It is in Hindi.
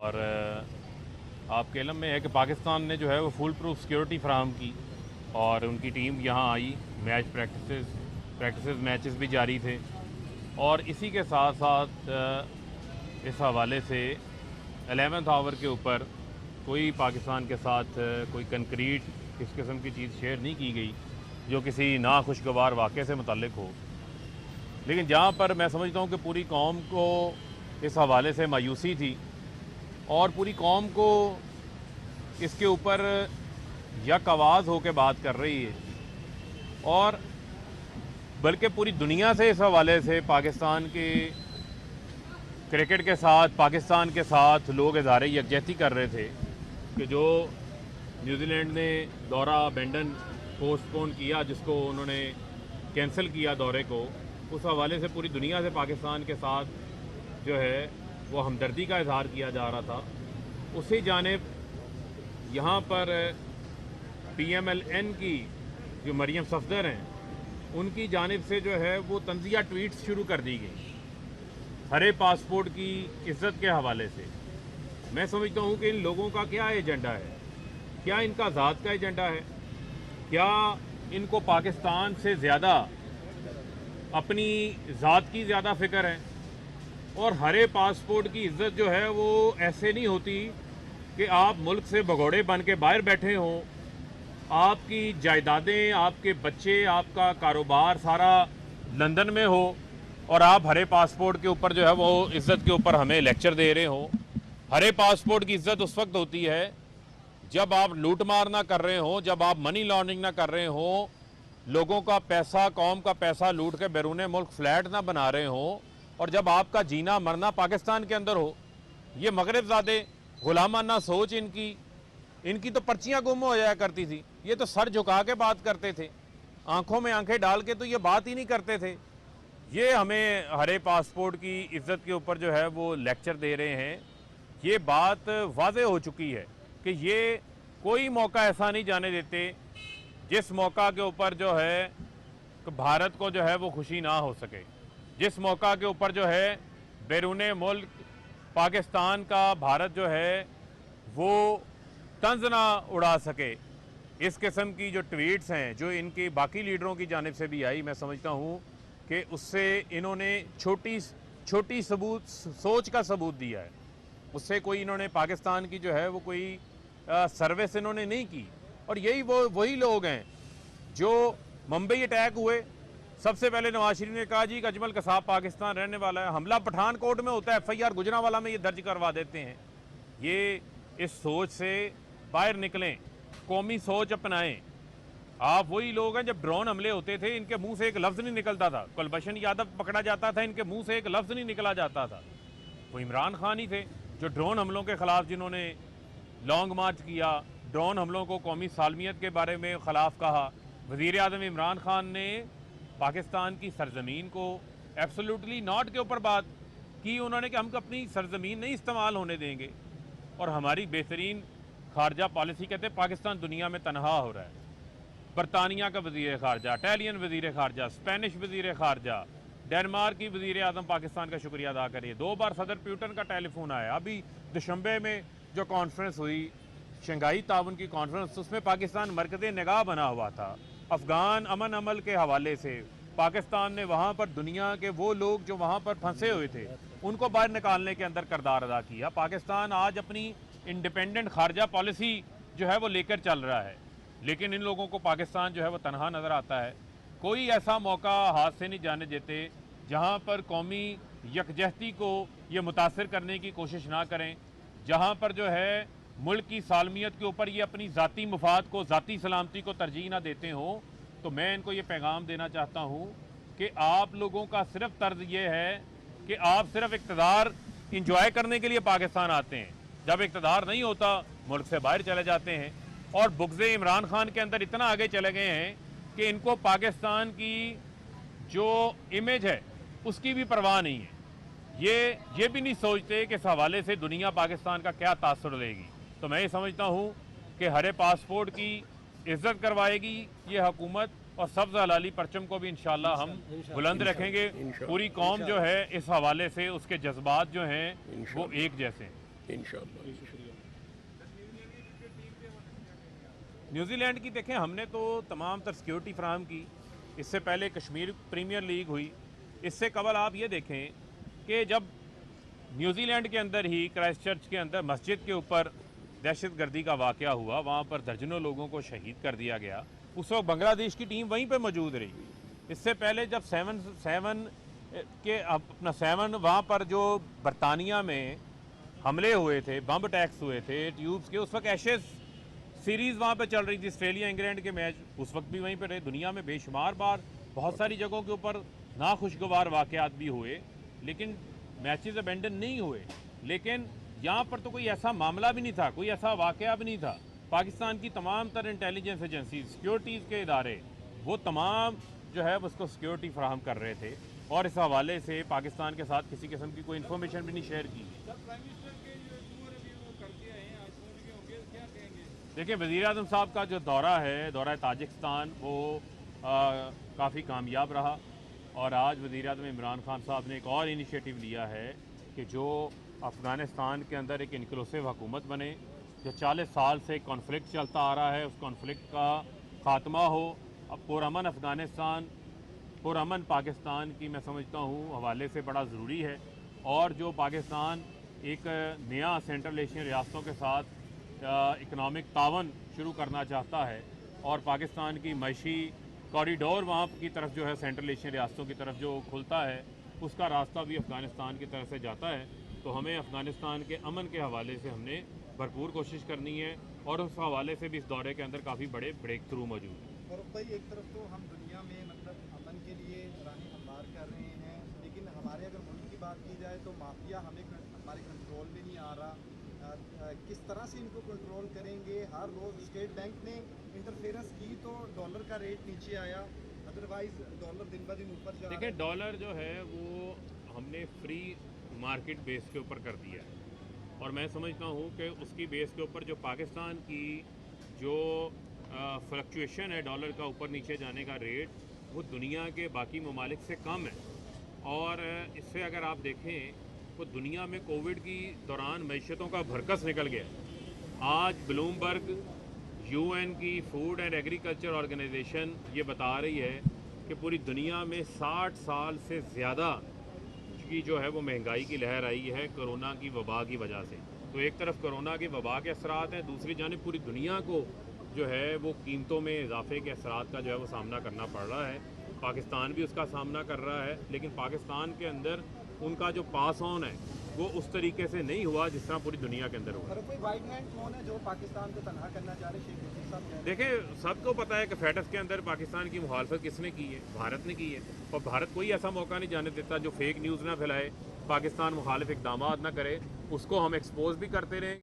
और आपके इल्म में है कि पाकिस्तान ने जो है वो फुल प्रूफ सिक्योरिटी फराहम की और उनकी टीम यहाँ आई। मैच प्रैक्टिसेस मैचेस भी जारी थे और इसी के साथ साथ इस हवाले से 11th आवर के ऊपर कोई पाकिस्तान के साथ कोई कंक्रीट इस किस्म की चीज़ शेयर नहीं की गई जो किसी नाखुशगवार वाक़े से मुतल्लिक हो। लेकिन जहाँ पर मैं समझता हूँ कि पूरी कौम को इस हवाले से मायूसी थी और पूरी कौम को इसके ऊपर यक आवाज़ होकर बात कर रही है और बल्कि पूरी दुनिया से इस हवाले से पाकिस्तान के क्रिकेट के साथ पाकिस्तान के साथ लोग इज़हार यकजहती कर रहे थे कि जो न्यूजीलैंड ने दौरा बेंडन पोस्टपोन किया, जिसको उन्होंने कैंसिल किया दौरे को, उस हवाले से पूरी दुनिया से पाकिस्तान के साथ जो है वो हमदर्दी का इजहार किया जा रहा था। उसी जानिब यहाँ पर PMLN की जो मरियम सफदर हैं उनकी जानिब से जो है वो तंज़िया ट्वीट्स शुरू कर दी गई हरे पासपोर्ट की इज़्ज़त के हवाले से। मैं समझता हूँ कि इन लोगों का क्या एजेंडा है, क्या इनका ज़ात का एजेंडा है, क्या इनको पाकिस्तान से ज़्यादा अपनी ज़ात की ज़्यादा फ़िक्र है। और हरे पासपोर्ट की इज़्ज़त जो है वो ऐसे नहीं होती कि आप मुल्क से भगोड़े बन के बाहर बैठे हों, आपकी जायदादें, आपके बच्चे, आपका कारोबार सारा लंदन में हो और आप हरे पासपोर्ट के ऊपर जो है वो इज़्ज़त के ऊपर हमें लेक्चर दे रहे हो। हरे पासपोर्ट की इज़्ज़त उस वक्त होती है जब आप लूट मार ना कर रहे हो, जब आप मनी लॉन्ड्रिंग ना कर रहे हो, लोगों का पैसा, कौम का पैसा लूट के बैरून मुल्क फ्लैट ना बना रहे हो, और जब आपका जीना मरना पाकिस्तान के अंदर हो। ये मगरबज़ादे गुलामाना सोच इनकी तो पर्चियाँ गुम हो जाया करती थी। ये तो सर झुका के बात करते थे, आंखों में आंखें डाल के तो ये बात ही नहीं करते थे। ये हमें हरे पासपोर्ट की इज़्ज़त के ऊपर जो है वो लेक्चर दे रहे हैं। ये बात वाज़े हो चुकी है कि ये कोई मौका ऐसा नहीं जाने देते जिस मौका के ऊपर जो है भारत को जो है वो खुशी ना हो सके, जिस मौका के ऊपर जो है बैरूने मुल्क पाकिस्तान का भारत जो है वो तंज ना उड़ा सके। इस किस्म की जो ट्वीट्स हैं जो इनके बाकी लीडरों की जानिब से भी आई, मैं समझता हूँ कि उससे इन्होंने छोटी सोच का सबूत दिया है। उससे कोई इन्होंने पाकिस्तान की जो है वो कोई सर्विस इन्होंने नहीं की। और यही वही लोग हैं जो मुंबई अटैक हुए, सबसे पहले नवाज शरीफ ने कहा जी कि अजमल कसाब पाकिस्तान रहने वाला है। हमला पठानकोट में होता है, FIR गुजरांवाला में ये दर्ज करवा देते हैं। ये इस सोच से बाहर निकलें, कौमी सोच अपनाएं। आप वही लोग हैं, जब ड्रोन हमले होते थे इनके मुंह से एक लफ्ज़ नहीं निकलता था। कुलभूषण यादव पकड़ा जाता था, इनके मुंह से एक लफ्ज़ नहीं निकला जाता था। वो इमरान खान ही थे जो ड्रोन हमलों के ख़िलाफ़, जिन्होंने लॉन्ग मार्च किया, ड्रोन हमलों को कौमी सालमियत के बारे में ख़िलाफ़ कहा। वज़ीर आज़म इमरान खान ने पाकिस्तान की सरजमीन को एब्सोल्युटली नॉट के ऊपर बात की उन्होंने कि हम अपनी सरजमीन नहीं इस्तेमाल होने देंगे। और हमारी बेहतरीन खारजा पॉलिसी कहते हैं पाकिस्तान दुनिया में तनहा हो रहा है। बरतानिया का वज़ीर ख़ारजा, इटालियन वज़ीर ख़ारजा, स्पेनिश वज़ीर ख़ारजा, डेनमार्क की वज़ीर आज़म पाकिस्तान का शुक्रिया अदा करिए। 2 बार सदर प्यूटन का टेलीफोन आया। अभी दुशंबे में जो कॉन्फ्रेंस हुई, शंघाई ताउन की कॉन्फ्रेंस, उसमें पाकिस्तान मरकज़ निगाह बना हुआ था। अफ़गान अमन अमल के हवाले से पाकिस्तान ने वहाँ पर दुनिया के वो लोग जो वहाँ पर फंसे हुए थे उनको बाहर निकालने के अंदर किरदार अदा किया। पाकिस्तान आज अपनी इंडिपेंडेंट खारजा पॉलिसी जो है वो लेकर चल रहा है, लेकिन इन लोगों को पाकिस्तान जो है वो तनहा नज़र आता है। कोई ऐसा मौका हाथ से नहीं जाने देते जहाँ पर कौमी यकजहती को ये मुतासर करने की कोशिश ना करें, जहाँ पर जो है मुल्क की सालमियत के ऊपर ये अपनी ज़ाती मुफाद को, ज़ाती सलामती को तरजीह ना देते हों। तो मैं इनको ये पैगाम देना चाहता हूँ कि आप लोगों का सिर्फ तर्ज ये है कि आप सिर्फ इक़्तिदार इंजॉय करने के लिए पाकिस्तान आते हैं, जब इक़्तिदार नहीं होता मुल्क से बाहर चले जाते हैं। और बुग़्ज़े इमरान खान के अंदर इतना आगे चले गए हैं कि इनको पाकिस्तान की जो इमेज है उसकी भी परवाह नहीं है। ये भी नहीं सोचते कि इस हवाले से दुनिया पाकिस्तान का क्या तासुर लेगी। तो मैं ये समझता हूँ कि हरे पासपोर्ट की इज़्ज़त करवाएगी ये हुकूमत, और सब्ज़ हलाली परचम को भी इंशाअल्लाह हम बुलंद रखेंगे। पूरी कौम जो है इस हवाले से उसके जज्बात जो हैं वो एक जैसे हैं। इंशाअल्लाह। न्यूजीलैंड की देखें, हमने तो तमाम तर सिक्योरिटी फ्राहम की। इससे पहले कश्मीर प्रीमियर लीग हुई। इससे कबल आप ये देखें कि जब न्यूजीलैंड के अंदर ही क्राइस्ट चर्च के अंदर मस्जिद के ऊपर दहशत गर्दी का वाक़या हुआ, वहाँ पर दर्जनों लोगों को शहीद कर दिया गया, उस वक्त बांग्लादेश की टीम वहीं पर मौजूद रही। इससे पहले जब अपना 7 वहाँ पर जो बरतानिया में हमले हुए थे, बम अटैक्स हुए थे ट्यूब्स के, उस वक्त एशेज़ सीरीज़ वहाँ पे चल रही थी, ऑस्ट्रेलिया इंग्लैंड के मैच उस वक्त भी वहीं पर रहे। दुनिया में बेशुमार बार बहुत सारी जगहों के ऊपर नाखुशगवार वाक़यात भी हुए, लेकिन मैचेस अबेंडन नहीं हुए। लेकिन यहाँ पर तो कोई ऐसा मामला भी नहीं था, कोई ऐसा वाक़या भी नहीं था। पाकिस्तान की तमाम तर इंटेलिजेंस एजेंसी, सिक्योरिटीज़ के इदारे, वो तमाम जो है उसको सिक्योरिटी फ्राहम कर रहे थे, और इस हवाले से पाकिस्तान के साथ किसी किस्म की कोई इन्फॉर्मेशन भी नहीं शेयर की। देखिए, वज़ीर आज़म साहब का जो दौरा है, दौरा ताजिकिस्तान, वो काफ़ी कामयाब रहा। और आज वज़ीर आज़म इमरान खान साहब ने एक और इनिशिएटिव लिया है कि जो अफ़गानिस्तान के अंदर एक इनक्लूसिव हुकूमत बने। जो 40 साल से कॉन्फ्लिक्ट चलता आ रहा है, उस कॉन्फ्लिक्ट का ख़ात्मा हो। अब पुरअमन अफ़गानिस्तान, पुरअमन पाकिस्तान की मैं समझता हूँ हवाले से बड़ा ज़रूरी है। और जो पाकिस्तान एक नया सेंट्रल एशियन रियासतों के साथ इकनॉमिक तावन शुरू करना चाहता है, और पाकिस्तान की मईशी कॉरिडोर वहाँ की तरफ जो है सेंट्रल एशियन रियासतों की तरफ जो खुलता है, उसका रास्ता भी अफ़गानिस्तान की तरफ से जाता है। तो हमें अफ़गानिस्तान के अमन के हवाले से हमने भरपूर कोशिश करनी है, और उस हवाले से भी इस दौरे के अंदर काफ़ी बड़े ब्रेक थ्रू मौजूद हैं। और भाई, एक तरफ तो हम दुनिया में मतलब अमन के लिए राहें हमवार कर रहे हैं, लेकिन हमारे अगर मुल्क की बात की जाए तो माफिया हमारे कंट्रोल में नहीं आ रहा। किस तरह से इनको कंट्रोल करेंगे? हर रोज़ स्टेट बैंक ने इंटरफेरेंस की तो डॉलर का रेट नीचे आया, अदरवाइज डॉलर दिन ब दिन ऊपर जा रहा है। देखिए, डॉलर जो है वो हमने फ्री मार्केट बेस के ऊपर कर दिया है, और मैं समझता हूँ कि उसकी बेस के ऊपर जो पाकिस्तान की जो फ्लक्चुएशन है डॉलर का ऊपर नीचे जाने का रेट, वो दुनिया के बाकी ममालिक से कम है। और इससे अगर आप देखें तो दुनिया में कोविड की दौरान मैशतों का भरकस निकल गया। आज ब्लूमबर्ग, यूएन की फूड एंड एग्रीकल्चर ऑर्गेनाइजेशन ये बता रही है कि पूरी दुनिया में 60 साल से ज़्यादा की जो है वो महंगाई की लहर आई है कोरोना की वबा की वजह से। तो एक तरफ कोरोना की वबा के असरात हैं, दूसरी जानिब पूरी दुनिया को जो है वो कीमतों में इजाफे के असरात का जो है वो सामना करना पड़ रहा है। पाकिस्तान भी उसका सामना कर रहा है, लेकिन पाकिस्तान के अंदर उनका जो पास ऑन है वो उस तरीके से नहीं हुआ जिस तरह पूरी दुनिया के अंदर हुआ। और कोई वाइड मैन कौन है जो पाकिस्तान को तनहा करना चाह रहे? शेख मुजीब साहब। देखें, सबको पता है कि फेटस के अंदर पाकिस्तान की मुखालफत किसने की है? भारत ने की है। और भारत कोई ऐसा मौका नहीं जाने देता जो फेक न्यूज़ ना फैलाए, पाकिस्तान मुखालिफ इकदाम ना करे, उसको हम एक्सपोज भी करते रहें।